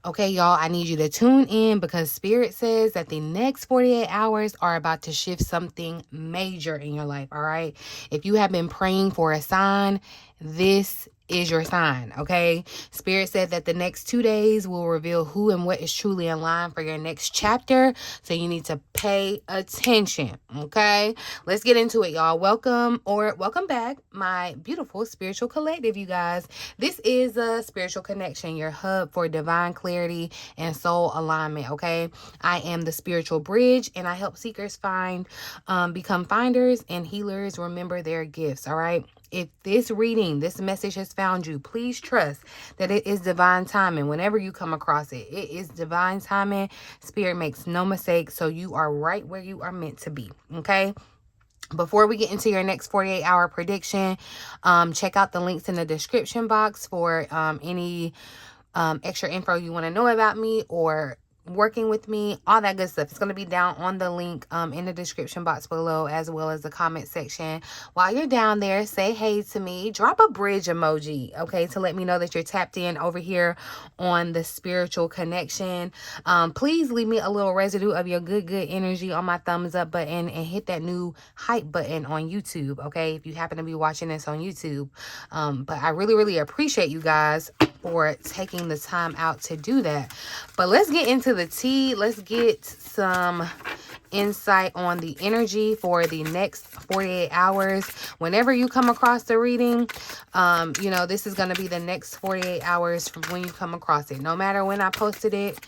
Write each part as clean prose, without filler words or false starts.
Okay, y'all, I need you to tune in because Spirit says that the next 48 hours are about to shift something major in your life, all right? If you have been praying for a sign, this is your sign, okay? Spirit said that the next 2 days will reveal who and what is truly in line for your next chapter. So you need to pay attention, okay? Let's get into it, y'all. Welcome back, my beautiful spiritual collective, you guys. This is a spiritual connection, your hub for divine clarity and soul alignment, okay? I am the spiritual bridge and I help seekers become finders and healers remember their gifts, all right? If this message has found you, please trust that it is divine timing. Whenever you come across it, it is divine timing. Spirit makes no mistakes, so you are right where you are meant to be, okay? Before we get into your next 48-hour prediction, check out the links in the description box for any extra info you want to know about me or working with me, all that good stuff. It's going to be down on the link in the description box below, as well as the comment section. While you're down there, say hey to me, drop a bridge emoji, okay, to let me know that you're tapped in over here on the spiritual connection. Please leave me a little residue of your good energy on my thumbs up button and hit that new hype button on YouTube, okay, if you happen to be watching this on YouTube. But I really appreciate you guys for taking the time out to do that. But let's get into the tea. Let's get some insight on the energy for the next 48 hours. Whenever you come across the reading, this is going to be the next 48 hours from when you come across it. No matter when I posted it,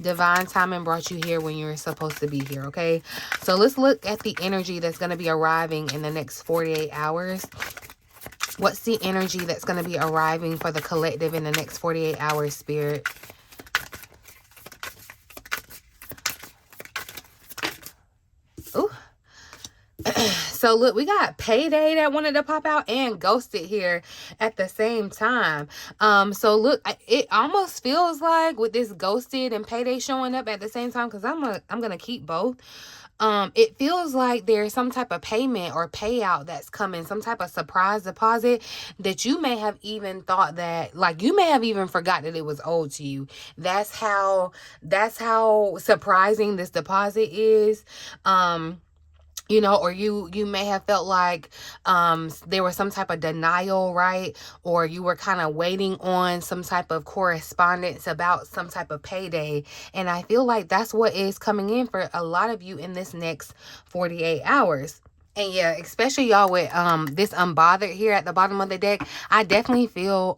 divine timing brought you here when you're supposed to be here, okay? So let's look at the energy that's going to be arriving in the next 48 hours. What's the energy that's going to be arriving for the collective in the next 48 hours, Spirit? Ooh. So look, we got payday that wanted to pop out and ghosted here at the same time. So look, it almost feels like with this ghosted and payday showing up at the same time, because I'm gonna keep both. It feels like there's some type of payment or payout that's coming, some type of surprise deposit that you may have even thought that, like, you may have even forgot that it was owed to you. That's how surprising this deposit is. Or you may have felt like there was some type of denial, right? Or you were kind of waiting on some type of correspondence about some type of payday. And I feel like that's what is coming in for a lot of you in this next 48 hours. And yeah, especially y'all with this unbothered here at the bottom of the deck, I definitely feel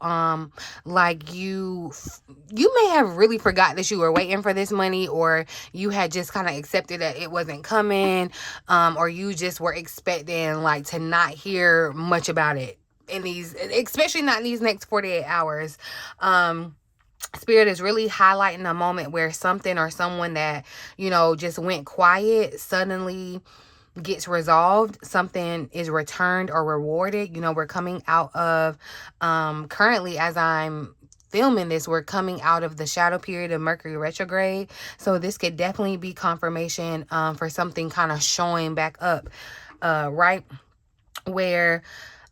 like you may have really forgot that you were waiting for this money, or you had just kind of accepted that it wasn't coming, or you just were expecting like to not hear much about it in these, especially not in these next 48 hours. Spirit is really highlighting a moment where something or someone that, just went quiet suddenly gets resolved. Something is returned or rewarded. We're coming out of currently, as I'm filming this, we're coming out of the shadow period of Mercury retrograde. So this could definitely be confirmation for something kind of showing back up, right? Where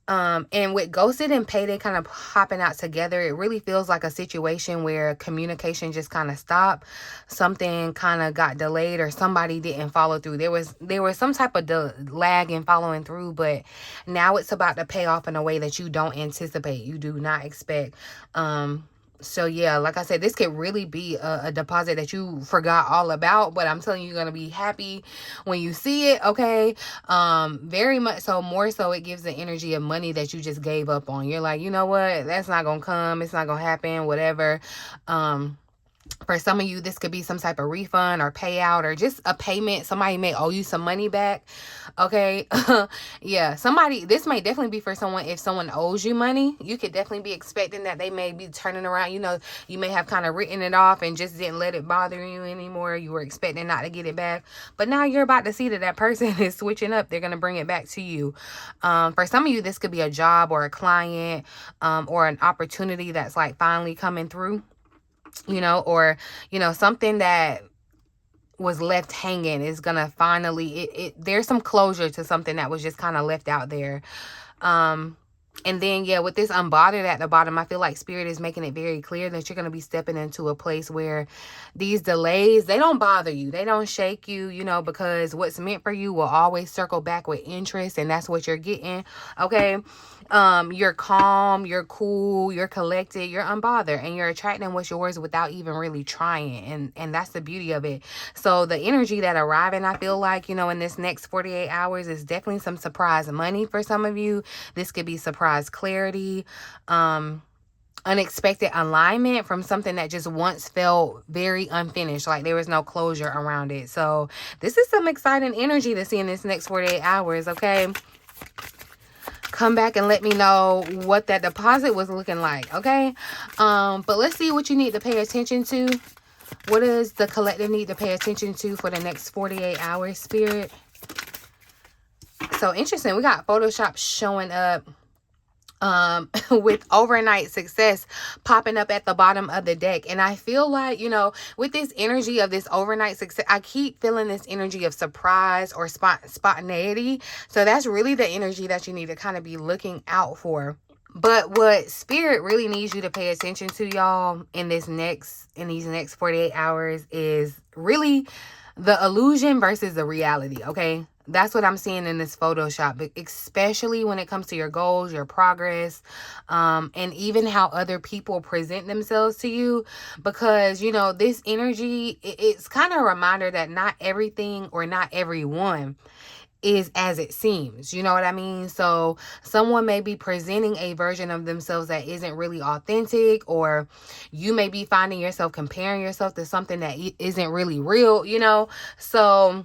and with ghosted and payday kind of hopping out together, it really feels like a situation where communication just kind of stopped. Something kind of got delayed, or somebody didn't follow through. There was some type of lag in following through, but now it's about to pay off in a way that you don't anticipate, you do not expect. So yeah, like I said, this could really be a deposit that you forgot all about, but I'm telling you, you're going to be happy when you see it, okay? Very much so, more so it gives the energy of money that you just gave up on. You're like, you know what? That's not going to come. It's not going to happen, whatever. For some of you, this could be some type of refund or payout or just a payment. Somebody may owe you some money back. Okay. Yeah. This may definitely be for someone. If someone owes you money, you could definitely be expecting that they may be turning around. You may have kind of written it off and just didn't let it bother you anymore. You were expecting not to get it back. But now you're about to see that that person is switching up. They're going to bring it back to you. For some of you, this could be a job or a client or an opportunity that's like finally coming through. Or something that was left hanging is gonna finally, there's some closure to something that was just kind of left out there. And then, yeah, with this unbothered at the bottom, I feel like Spirit is making it very clear that you're going to be stepping into a place where these delays, they don't bother you. They don't shake you, you know, because what's meant for you will always circle back with interest, and that's what you're getting, okay? You're calm, you're cool, you're collected, you're unbothered, and you're attracting what's yours without even really trying. And that's the beauty of it. So the energy that arriving, I feel like, you know, in this next 48 hours is definitely some surprise money for some of you. This could be surprise clarity, unexpected alignment from something that just once felt very unfinished, like there was no closure around it. So this is some exciting energy to see in this next 48 hours, okay? Come back and let me know what that deposit was looking like, okay? But let's see what you need to pay attention to. What does the collective need to pay attention to for the next 48 hours, Spirit? So interesting. We got Photoshop showing up with overnight success popping up at the bottom of the deck. And I feel like, you know, with this energy of this overnight success, I keep feeling this energy of surprise or spontaneity. So that's really the energy that you need to kind of be looking out for. But what Spirit really needs you to pay attention to, y'all, in these next 48 hours is really the illusion versus the reality, okay? That's what I'm seeing in this Photoshop, but especially when it comes to your goals, your progress, and even how other people present themselves to you. Because, you know, this energy, it's kind of a reminder that not everything or not everyone is as it seems. You know what I mean? So someone may be presenting a version of themselves that isn't really authentic, or you may be finding yourself comparing yourself to something that isn't really real, you know? So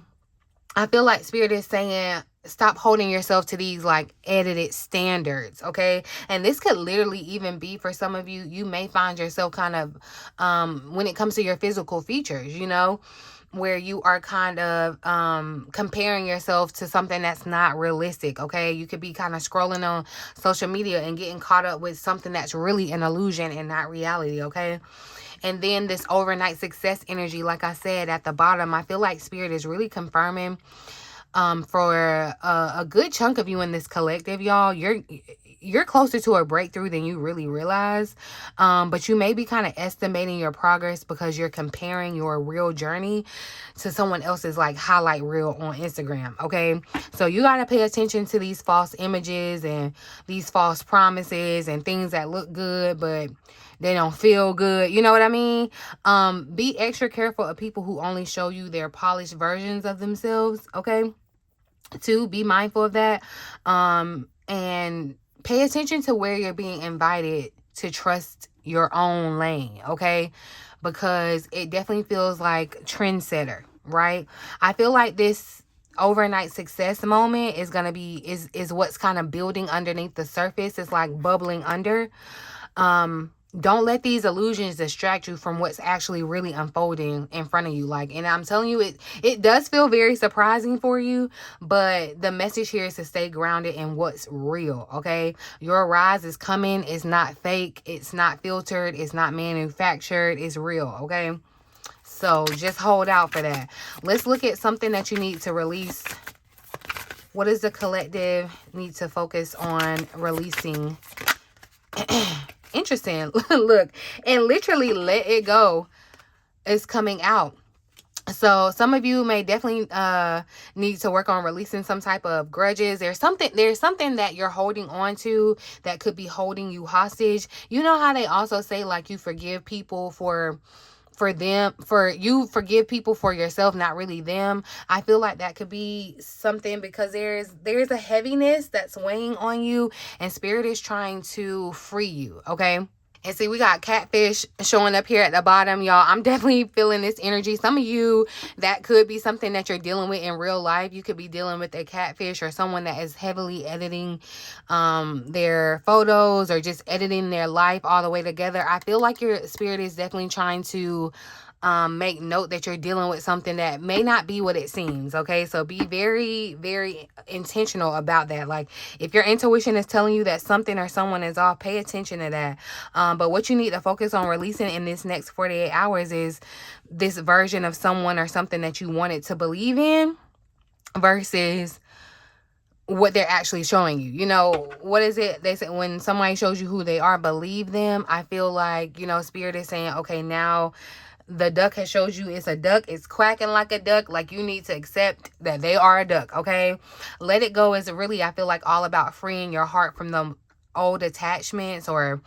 I feel like Spirit is saying, stop holding yourself to these like edited standards, okay? And this could literally even be for some of you, you may find yourself kind of, when it comes to your physical features, you know, where you are kind of comparing yourself to something that's not realistic, okay? You could be kind of scrolling on social media and getting caught up with something that's really an illusion and not reality, okay? And then this overnight success energy, like I said at the bottom, I feel like Spirit is really confirming for a good chunk of you in this collective, y'all. You're closer to a breakthrough than you really realize. But you may be kind of estimating your progress because you're comparing your real journey to someone else's like highlight reel on Instagram, okay? So you got to pay attention to these false images and these false promises and things that look good, but they don't feel good. You know what I mean? Be extra careful of people who only show you their polished versions of themselves, okay? To be mindful of that. And pay attention to where you're being invited to trust your own lane, okay? Because it definitely feels like trendsetter, right? I feel like this overnight success moment is gonna be is what's kind of building underneath the surface. It's like bubbling under. Don't let these illusions distract you from what's actually really unfolding in front of you. Like, and I'm telling you, it does feel very surprising for you, but the message here is to stay grounded in what's real, okay? Your rise is coming. It's not fake. It's not filtered. It's not manufactured. It's real, okay? So just hold out for that. Let's look at something that you need to release. What does the collective need to focus on releasing? Interesting. Look, and literally let it go is coming out. So some of you may definitely need to work on releasing some type of grudges. There's something that you're holding on to that could be holding you hostage. You know how they also say like you forgive people for you forgive people for yourself, not really them. I feel like that could be something because there's a heaviness that's weighing on you, and Spirit is trying to free you, okay? And see, we got catfish showing up here at the bottom, y'all. I'm definitely feeling this energy. Some of you, that could be something that you're dealing with in real life. You could be dealing with a catfish or someone that is heavily editing their photos or just editing their life all the way together. I feel like your Spirit is definitely trying to make note that you're dealing with something that may not be what it seems, okay? So be very, very intentional about that. Like, if your intuition is telling you that something or someone is off, pay attention to that. But what you need to focus on releasing in this next 48 hours is this version of someone or something that you wanted to believe in versus what they're actually showing you. You know, what is it? They say when somebody shows you who they are, believe them. I feel like, you know, Spirit is saying, okay, now the duck has showed you it's a duck. It's quacking like a duck. Like, you need to accept that they are a duck, okay? Let it go is really, I feel like, all about freeing your heart from the old attachments, or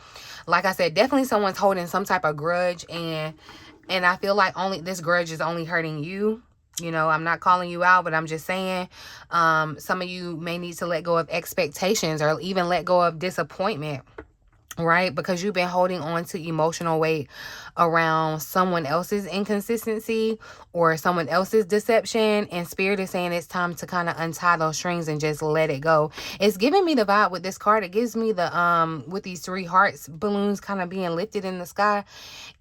like I said, definitely someone's holding some type of grudge, and I feel like only this grudge is only hurting you. You know, I'm not calling you out, but I'm just saying, some of you may need to let go of expectations, or even let go of disappointment, right? Because you've been holding on to emotional weight around someone else's inconsistency or someone else's deception, and Spirit is saying it's time to kind of untie those strings and just let it go. It's giving me the vibe with this card. It gives me the with these 3 hearts balloons kind of being lifted in the sky,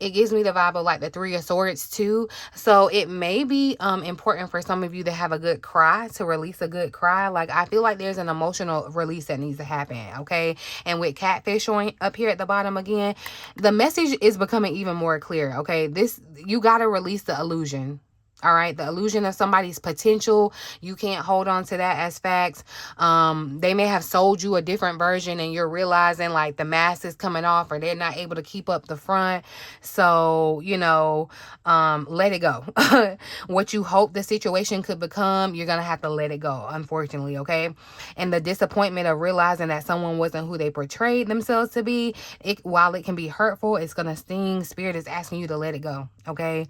it gives me the vibe of like the 3 of swords too. So it may be important for some of you to have a good cry, to release a good cry. Like, I feel like there's an emotional release that needs to happen, okay? And with catfish showing up here at the bottom again, the message is becoming even more clear, okay? This, you got to release the illusion. All right, the illusion of somebody's potential, you can't hold on to that as facts. They may have sold you a different version, and you're realizing like the mask is coming off, or they're not able to keep up the front. So, you know, let it go. What you hope the situation could become, you're gonna have to let it go, unfortunately, okay? And the disappointment of realizing that someone wasn't who they portrayed themselves to be, while it can be hurtful, it's gonna sting. Spirit is asking you to let it go, okay?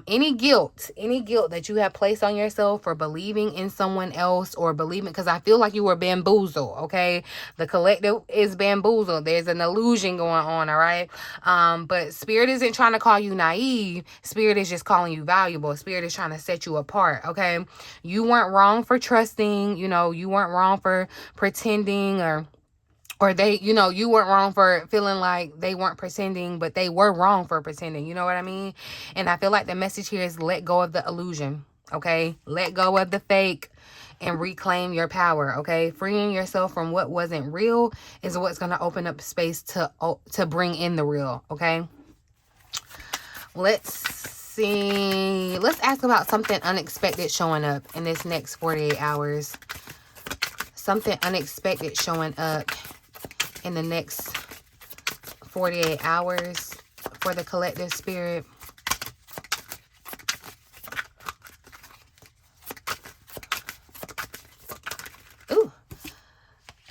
Any guilt that you have placed on yourself for believing in someone else, or believing, because I feel like you were bamboozled, okay? The collective is bamboozled. There's an illusion going on, all right? But Spirit isn't trying to call you naive. Spirit is just calling you valuable. Spirit is trying to set you apart, okay? You weren't wrong for trusting, you know, you weren't wrong for pretending, or they, you know, you weren't wrong for feeling like they weren't pretending, but they were wrong for pretending. You know what I mean? And I feel like the message here is let go of the illusion, okay? Let go of the fake and reclaim your power, okay? Freeing yourself from what wasn't real is what's going to open up space to bring in the real, okay? Let's see. Let's ask about something unexpected showing up in this next 48 hours. Something unexpected showing up in the next 48 hours for the collective, Spirit.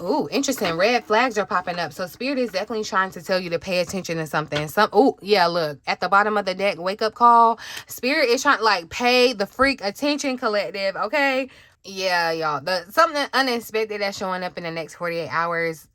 Ooh, interesting. Red flags are popping up. So Spirit is definitely trying to tell you to pay attention to something. Oh, yeah, look. At the bottom of the deck, wake up call. Spirit is trying to, like, pay the freak attention, collective, okay? Yeah, y'all. Something unexpected that's showing up in the next 48 hours.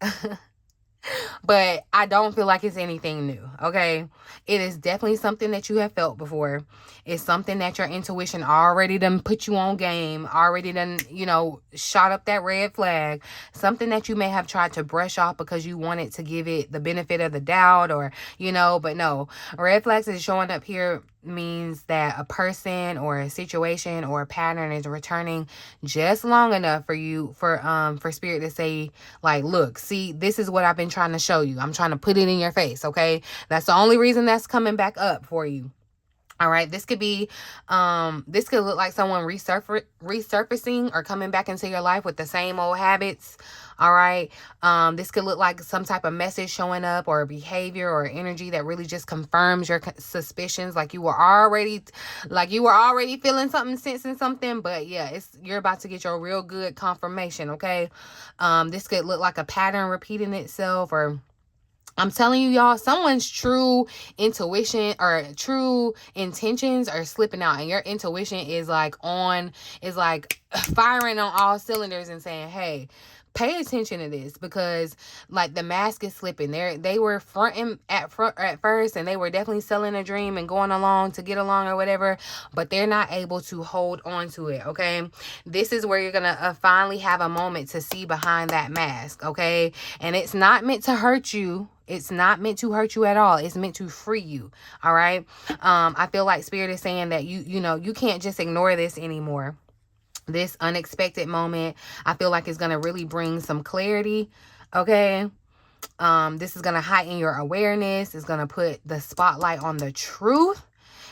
But I don't feel like it's anything new, okay? It is definitely something that you have felt before. It's something that your intuition already done put you on game, already done, you know, shot up that red flag. Something that you may have tried to brush off because you wanted to give it the benefit of the doubt, or, you know, but no. Red flags is showing up here means that a person or a situation or a pattern is returning just long enough for you, for Spirit to say, like, look, see, this is what I've been trying to show you. I'm trying to put it in your face, okay? That's the only reason that's coming back up for you. All right, this could be, this could look like someone resurfacing or coming back into your life with the same old habits. All right, this could look like some type of message showing up, or a behavior or energy that really just confirms your suspicions. Like you were already feeling something, sensing something, but yeah, you're about to get your real good confirmation. Okay, this could look like a pattern repeating itself, or I'm telling you, y'all, someone's true intuition or true intentions are slipping out, and your intuition is like firing on all cylinders and saying, hey, pay attention to this, because like the mask is slipping. They were fronting at first, and they were definitely selling a dream and going along to get along or whatever, but they're not able to hold on to it, okay? This is where you're gonna finally have a moment to see behind that mask, okay? And it's not meant to hurt you. It's not meant to hurt you at all. It's meant to free you. All right. I feel like Spirit is saying that you can't just ignore this anymore. This unexpected moment, I feel like it's going to really bring some clarity. Okay. This is going to heighten your awareness. It's going to put the spotlight on the truth.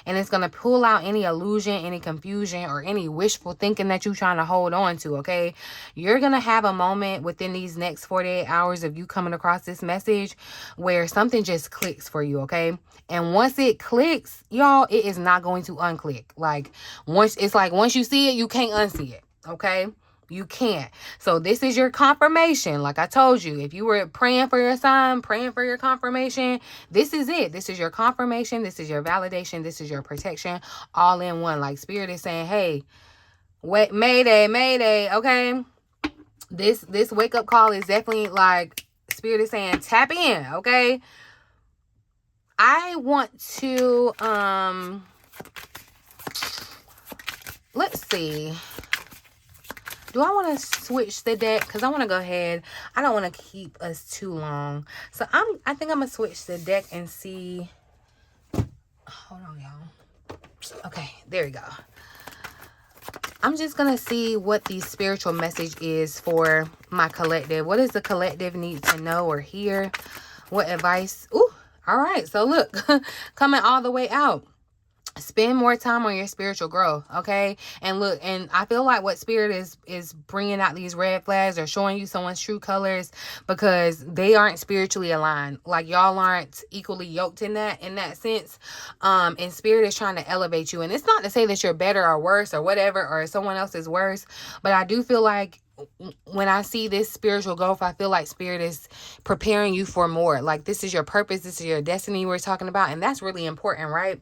And it's going to pull out any illusion, any confusion, or any wishful thinking that you're trying to hold on to, okay? You're going to have a moment within these next 48 hours of you coming across this message where something just clicks for you, okay? And once it clicks, y'all, it is not going to unclick. Like, once you see it, you can't unsee it, okay? You can't. So this is your confirmation. Like I told you, if you were praying for your sign, praying for your confirmation, this is it. This is your confirmation. This is your validation. This is your protection, all in one. Like Spirit is saying, hey, wait, mayday, okay? This wake up call is definitely like Spirit is saying, tap in, okay? I want to let's see. Do I want to switch the deck? Because I want to go ahead. I don't want to keep us too long. So I think I'm going to switch the deck and see. Hold on, y'all. Okay, there we go. I'm just going to see what the spiritual message is for my collective. What does the collective need to know or hear? What advice? Ooh, all right. So look, coming all the way out. Spend more time on your spiritual growth, okay? And look, and I feel like what Spirit is bringing out these red flags or showing you someone's true colors because they aren't spiritually aligned. Like y'all aren't equally yoked in that sense. And Spirit is trying to elevate you. And it's not to say that you're better or worse or whatever or someone else is worse, but I do feel like when I see this spiritual growth, I feel like Spirit is preparing you for more. Like this is your purpose. This is your destiny we're talking about. And that's really important, right?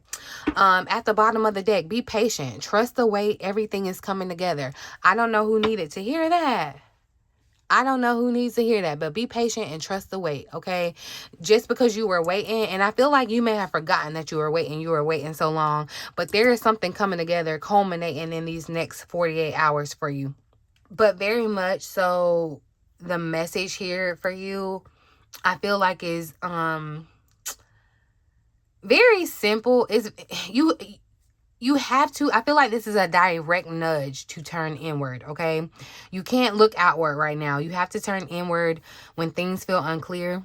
At the bottom of the deck, be patient. Trust the way everything is coming together. I don't know who needed to hear that. I don't know who needs to hear that, but be patient and trust the wait, okay? Just because you were waiting, and I feel like you may have forgotten that you were waiting so long, but there is something coming together, culminating in these next 48 hours for you. But very much so, the message here for you, I feel like is very simple. Is you have to, I feel like this is a direct nudge to turn inward, okay? You can't look outward right now. You have to turn inward when things feel unclear.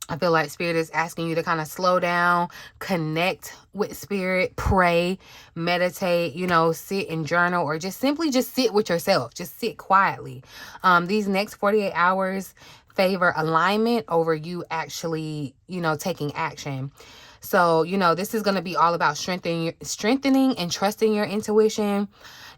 I feel like Spirit is asking you to kind of slow down, connect with Spirit, pray, meditate, sit and journal, or just simply just sit with yourself. Just sit quietly. These next 48 hours favor alignment over you actually, taking action. So, this is going to be all about strengthening and trusting your intuition,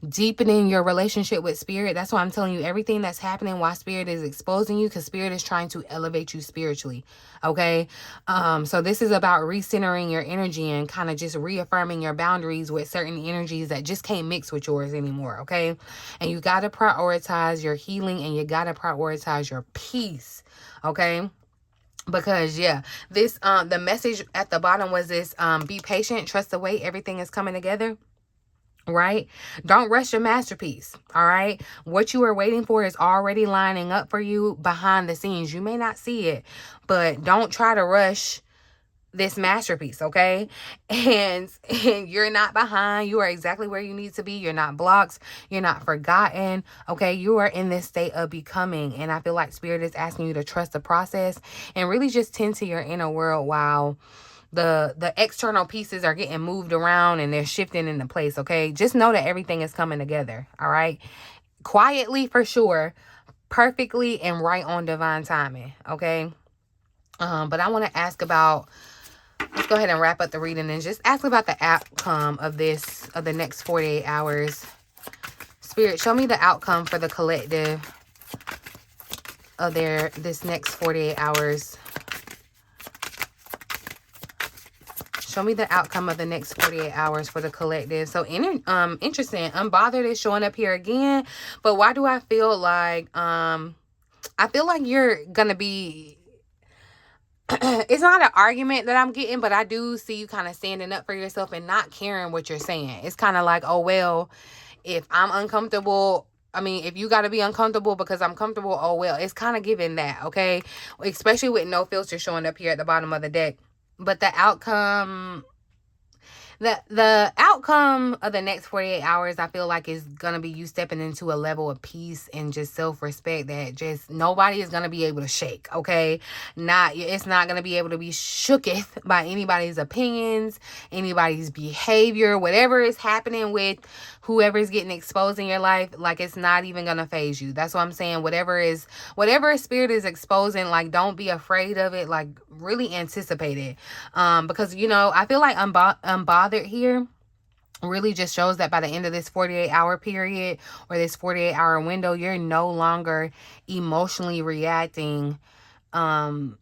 deepening your relationship with Spirit. That's why I'm telling you everything that's happening while Spirit is exposing you, because Spirit is trying to elevate you spiritually. Okay. So this is about recentering your energy and kind of just reaffirming your boundaries with certain energies that just can't mix with yours anymore. Okay. And you got to prioritize your healing and you got to prioritize your peace. Okay. Because this the message at the bottom was this, be patient, trust the way everything is coming together. Right? Don't rush your masterpiece. All right. What you are waiting for is already lining up for you behind the scenes. You may not see it, but don't try to rush this masterpiece, okay? And you're not behind. You are exactly where you need to be. You're not blocked. You're not forgotten, okay? You are in this state of becoming, and I feel like Spirit is asking you to trust the process and really just tend to your inner world while the external pieces are getting moved around and they're shifting into place, okay? Just know that everything is coming together, all right? Quietly for sure, perfectly and right on divine timing, okay? But I want to ask about, let's go ahead and wrap up the reading and just ask about the outcome of the next 48 hours. Spirit, show me the outcome for the collective of this next 48 hours. Show me the outcome of the next 48 hours for the collective. So, interesting. Unbothered is showing up here again. But why do I feel like, I feel like you're going to be, it's not an argument that I'm getting, but I do see you kind of standing up for yourself and not caring what you're saying. It's kind of like, oh, well, if I'm uncomfortable, if you got to be uncomfortable because I'm comfortable, oh, well, it's kind of giving that, okay? Especially with no filter showing up here at the bottom of the deck. But the outcome outcome of the next 48 hours, I feel like, is going to be you stepping into a level of peace and just self-respect that just nobody is going to be able to shake, okay? It's not going to be able to be shooketh by anybody's opinions, anybody's behavior, whatever is happening with whoever is getting exposed in your life. Like, it's not even going to phase you. That's what I'm saying. Whatever spirit is exposing, like, don't be afraid of it. Like, really anticipate it. Because, I feel like unbothered here really just shows that by the end of this 48-hour period or this 48-hour window, you're no longer emotionally reacting to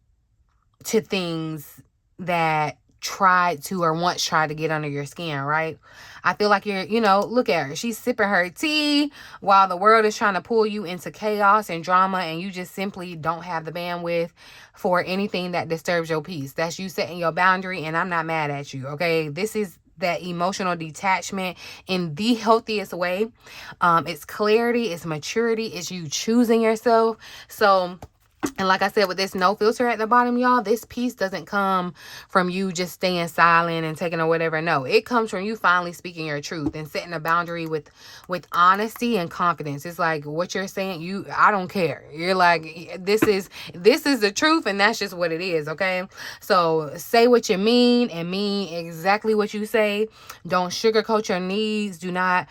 things that tried to or once tried to get under your skin, right? I feel like you're, look at her. She's sipping her tea while the world is trying to pull you into chaos and drama, and you just simply don't have the bandwidth for anything that disturbs your peace. That's you setting your boundary, and I'm not mad at you, okay? This is that emotional detachment in the healthiest way. It's clarity, it's maturity, it's you choosing yourself. So, and like I said, with this no filter at the bottom, y'all, this peace doesn't come from you just staying silent and taking or whatever. No, it comes from you finally speaking your truth and setting a boundary with honesty and confidence. It's like what you're saying, I don't care. You're like, this is the truth, and that's just what it is, okay? So say what you mean and mean exactly what you say. Don't sugarcoat your needs. Do not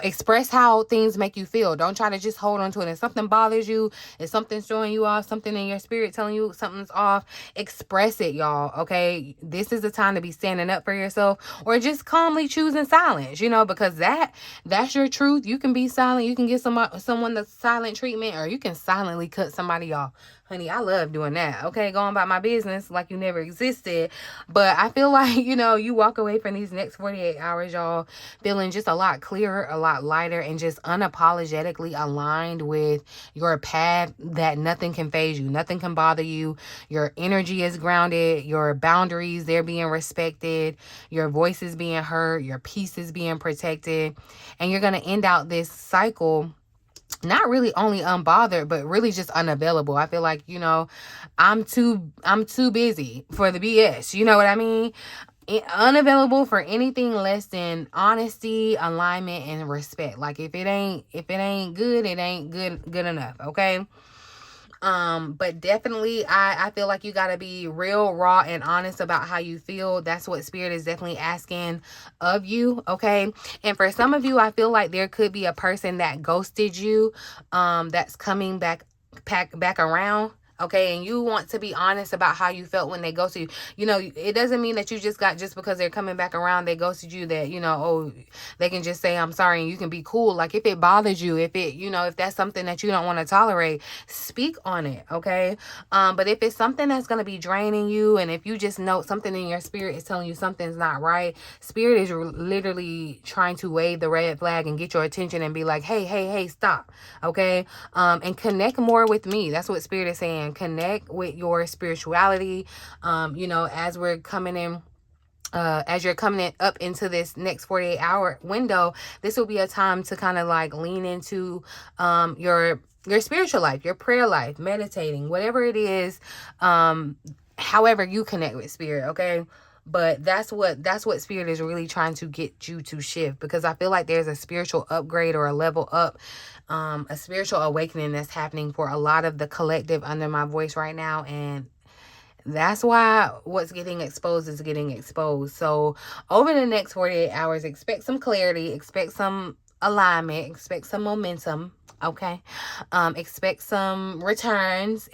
express how things make you feel. Don't try to just hold on to it. If something bothers you, if something's throwing you off, something in your spirit telling you something's off, express it, y'all, okay? This is the time to be standing up for yourself, or just calmly choosing silence, because that's your truth. You can be silent. You can give someone the silent treatment, or you can silently cut somebody off. Honey, I love doing that, okay? Going about my business like you never existed. But I feel like, you walk away from these next 48 hours, y'all, feeling just a lot clearer, a lot lighter, and just unapologetically aligned with your path, that nothing can phase you. Nothing can bother you. Your energy is grounded. Your boundaries, they're being respected. Your voice is being heard. Your peace is being protected. And you're going to end out this cycle not really only unbothered, but really just unavailable. I feel like, I'm too busy for the BS. You know what I mean? Unavailable for anything less than honesty, alignment, and respect. Like, if it ain't good, it ain't good enough, okay? But definitely I feel like you got to be real, raw, and honest about how you feel. That's what Spirit is definitely asking of you, okay? And for some of you, I feel like there could be a person that ghosted you, that's coming back around. Okay, and you want to be honest about how you felt when they ghosted you. It doesn't mean that you just because they're coming back around, they ghosted you, that, they can just say, I'm sorry, and you can be cool. Like, if it bothers you, if that's something that you don't want to tolerate, speak on it, okay? But if it's something that's going to be draining you, and if you just know something in your spirit is telling you something's not right, Spirit is literally trying to wave the red flag and get your attention and be like, hey, stop, okay? And connect more with me. That's what Spirit is saying. Connect with your spirituality. As we're coming in, as you're coming up into this next 48-hour window, this will be a time to kind of like lean into your spiritual life, your prayer life, meditating, whatever it is, however you connect with Spirit, okay? But that's what Spirit is really trying to get you to shift, because I feel like there's a spiritual upgrade or a level up, a spiritual awakening that's happening for a lot of the collective under my voice right now. And that's why what's getting exposed is getting exposed. So over the next 48 hours, expect some clarity, expect some alignment, expect some momentum, okay? Expect some returns,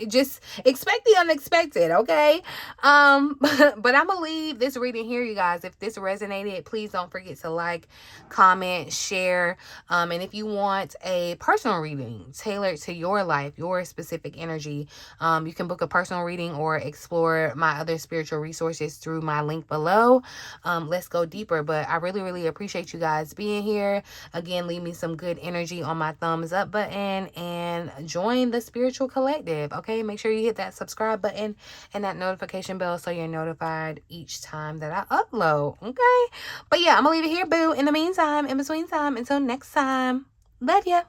just expect the unexpected, okay? But I'm gonna leave this reading here, you guys. If this resonated, please don't forget to like, comment, share, and if you want a personal reading tailored to your life, your specific energy, you can book a personal reading or explore my other spiritual resources through my link below. Let's go deeper. But I really, really appreciate you guys being here. Again, leave me some good energy on my thumbs up button and join the spiritual collective. Okay, make sure you hit that subscribe button and that notification bell so you're notified each time that I upload. Okay, but yeah, I'm gonna leave it here, boo. In the meantime, in between time, until next time, love ya.